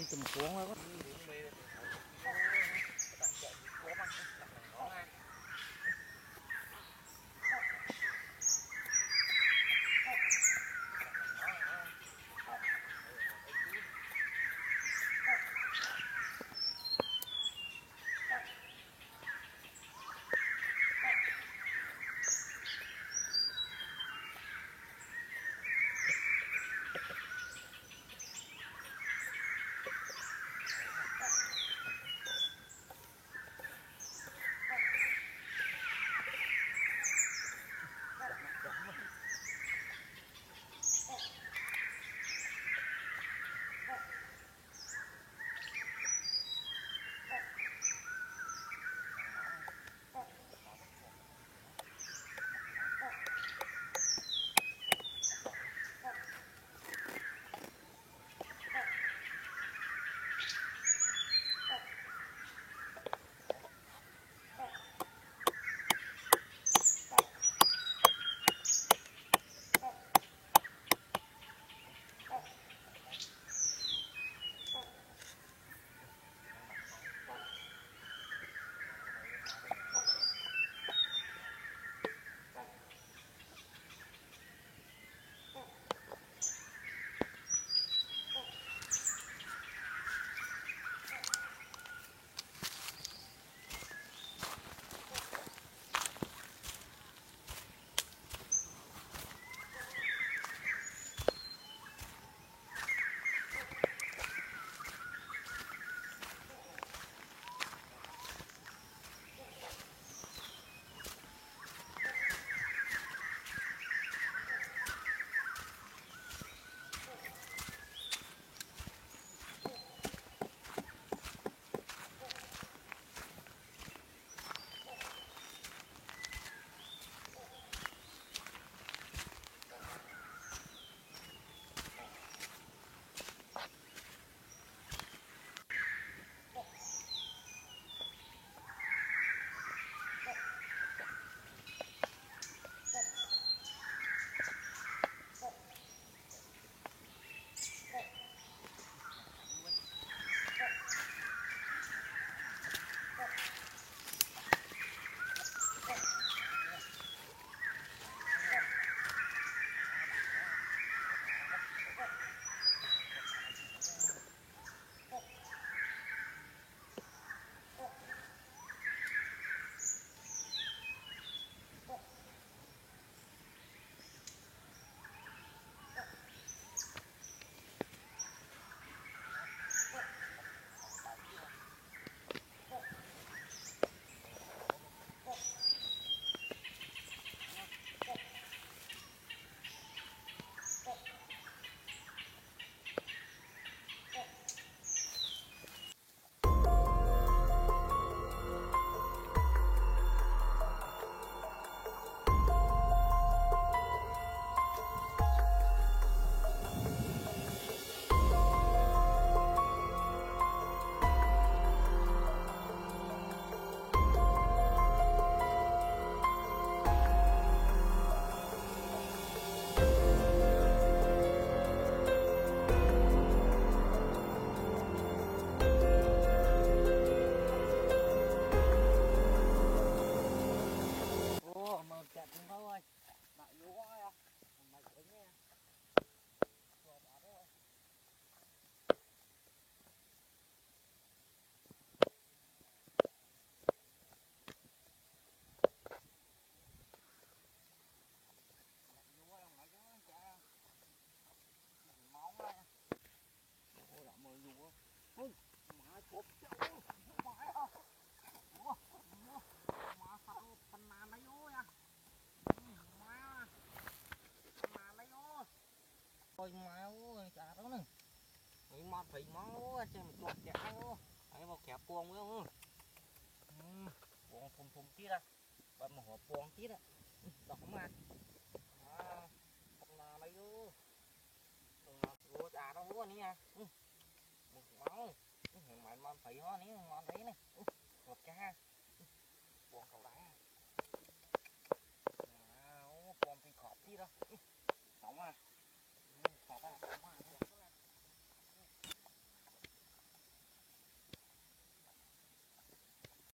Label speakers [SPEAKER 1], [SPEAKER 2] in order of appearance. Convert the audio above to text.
[SPEAKER 1] chùm cuốn đó. Máu chả đó nè, mấy mọt phải máu trên một chuột kẹo, ấy một kẹo buông với không? Buông phun phun tí ra, bạn một hộp buông tí đó, đỏ mà, không là mấy đứa, đứa chả đó luôn nha, một máu, mày mọt phải ho ní, mọt đấy này, một cha, buông cầu đá, buông thì khọp tí đó, nóng à. Hãy subscribe cho kênh Ghiền Mì Gõ để không bỏ lỡ